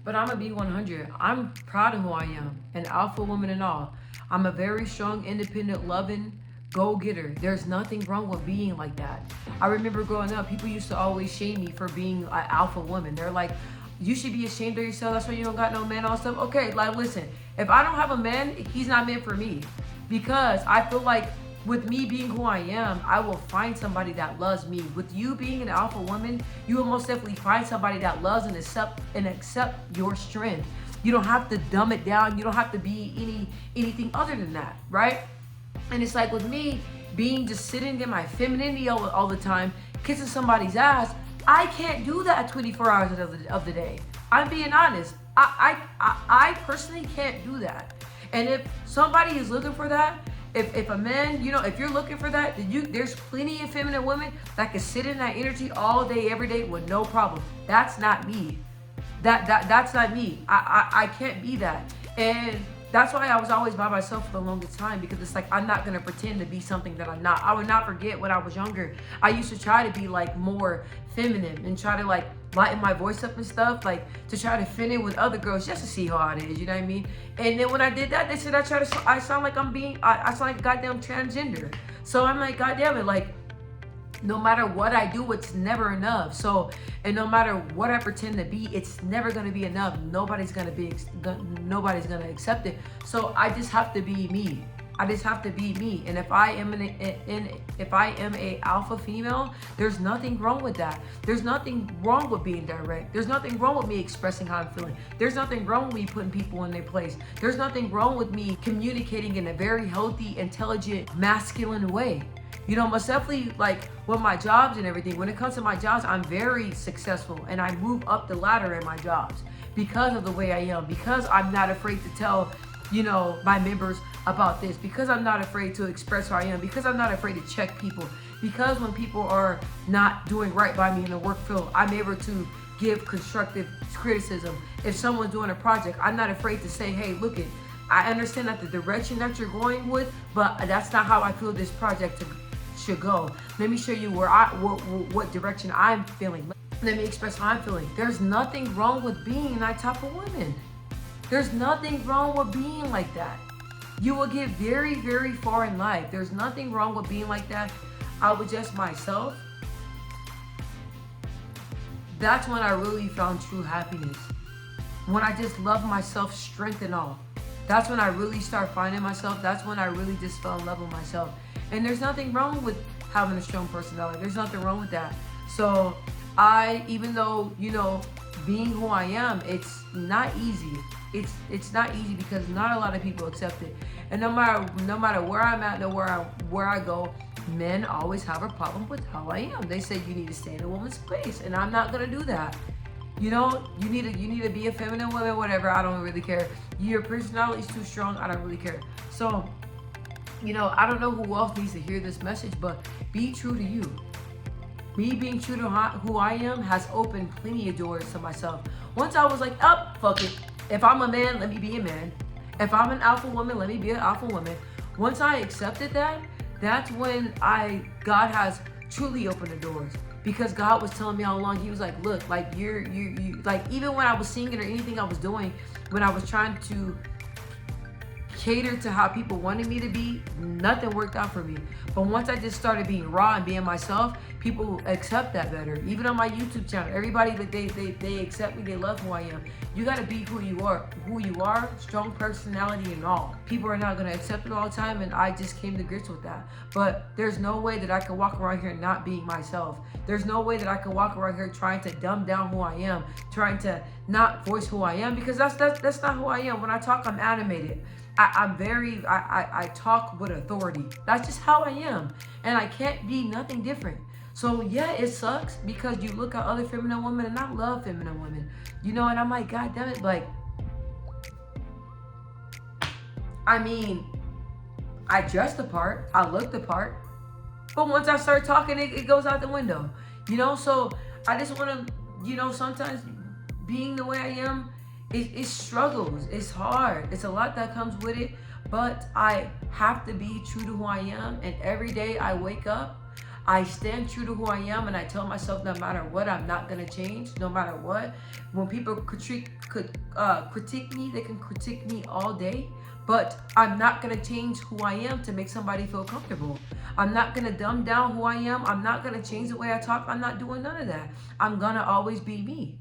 But I'm gonna be 100. I'm proud of who I am, an alpha woman and all. I'm a very strong, independent, loving go getter. There's nothing wrong with being like that. I remember growing up, people used to always shame me for being an alpha woman. They're like, you should be ashamed of yourself. That's why you don't got no man, all stuff. Okay, like listen, if I don't have a man, he's not meant for me. Because I feel like with me being who I am, I will find somebody that loves me. With you being an alpha woman, you will most definitely find somebody that loves and accept your strength. You don't have to dumb it down. You don't have to be anything other than that, right? And it's like with me being just sitting in my femininity all the time, kissing somebody's ass, I can't do that 24 hours of the day. I'm being honest. I personally can't do that. And if somebody is looking for that, if a man, if you're looking for that, then there's plenty of feminine women that can sit in that energy all day, every day with no problem. That's not me. That's not me. I can't be that. And that's why I was always by myself for the longest time, because it's like I'm not gonna pretend to be something that I'm not. I would not forget when I was younger. I used to try to be like more feminine and try to like lighten my voice up and stuff, like to try to fit in with other girls just to see how it is, you know what I mean? And then when I did that, they said I sound like I sound like a goddamn transgender. So I'm like, goddamn it, like no matter what I do, it's never enough. So, and no matter what I pretend to be, it's never gonna be enough. Nobody's gonna accept it. So I just have to be me. I just have to be me. And if I am if I am a alpha female, there's nothing wrong with that. There's nothing wrong with being direct. There's nothing wrong with me expressing how I'm feeling. There's nothing wrong with me putting people in their place. There's nothing wrong with me communicating in a very healthy, intelligent, masculine way. Most definitely, like with my jobs and everything, when it comes to my jobs, I'm very successful and I move up the ladder in my jobs because of the way I am, because I'm not afraid to tell, my members about this, because I'm not afraid to express who I am, because I'm not afraid to check people, because when people are not doing right by me in the work field, I'm able to give constructive criticism. If someone's doing a project, I'm not afraid to say, hey, look it, I understand that the direction that you're going with, but that's not how I feel this project should go. Let me show you what direction I'm feeling. Let me express how I'm feeling. There's nothing wrong with being that type of woman. There's nothing wrong with being like that. You will get very, very far in life. There's nothing wrong with being like that. I was just myself. That's when I really found true happiness. When I just love myself, strength and all. That's when I really start finding myself. That's when I really just fell in love with myself. And there's nothing wrong with having a strong personality. There's nothing wrong with that. So even though, being who I am, it's not easy. It's not easy because not a lot of people accept it. And no matter where I'm at, where I go, men always have a problem with how I am. They say you need to stay in a woman's place, and I'm not gonna do that. You need to be a feminine woman, whatever. I don't really care. Your personality is too strong. I don't really care. So, I don't know who else needs to hear this message, but be true to you. Me being true to who I am has opened plenty of doors to myself. Once I was like, fuck it. If I'm a man, let me be a man. If I'm an alpha woman, let me be an alpha woman. Once I accepted that, that's when God has truly opened the doors. Because God was telling me all along, he was like, look, like you like even when I was singing or anything I was doing, when I was trying to cater to how people wanted me to be, nothing worked out for me. But once I just started being raw and being myself, people accept that better. Even on my YouTube channel, everybody that they accept me, they love who I am. You gotta be who you are, strong personality and all. People are not gonna accept it all the time, and I just came to grips with that. But there's no way that I can walk around here not being myself. There's no way that I can walk around here trying to dumb down who I am, trying to not voice who I am, because that's not who I am. When I talk, I'm animated. I talk with authority. That's just how I am. And I can't be nothing different. So yeah, it sucks because you look at other feminine women, and I love feminine women, and I'm like, God damn it, like, I mean, I dress the part, I look the part, but once I start talking, it goes out the window, so I just want to, sometimes being the way I am, it struggles, it's hard, it's a lot that comes with it, but I have to be true to who I am, and every day I wake up, I stand true to who I am, and I tell myself no matter what, I'm not gonna change. No matter what, when people critique me, they can critique me all day, but I'm not gonna change who I am to make somebody feel comfortable. I'm not gonna dumb down who I am. I'm not gonna change the way I talk. I'm not doing none of that. I'm gonna always be me.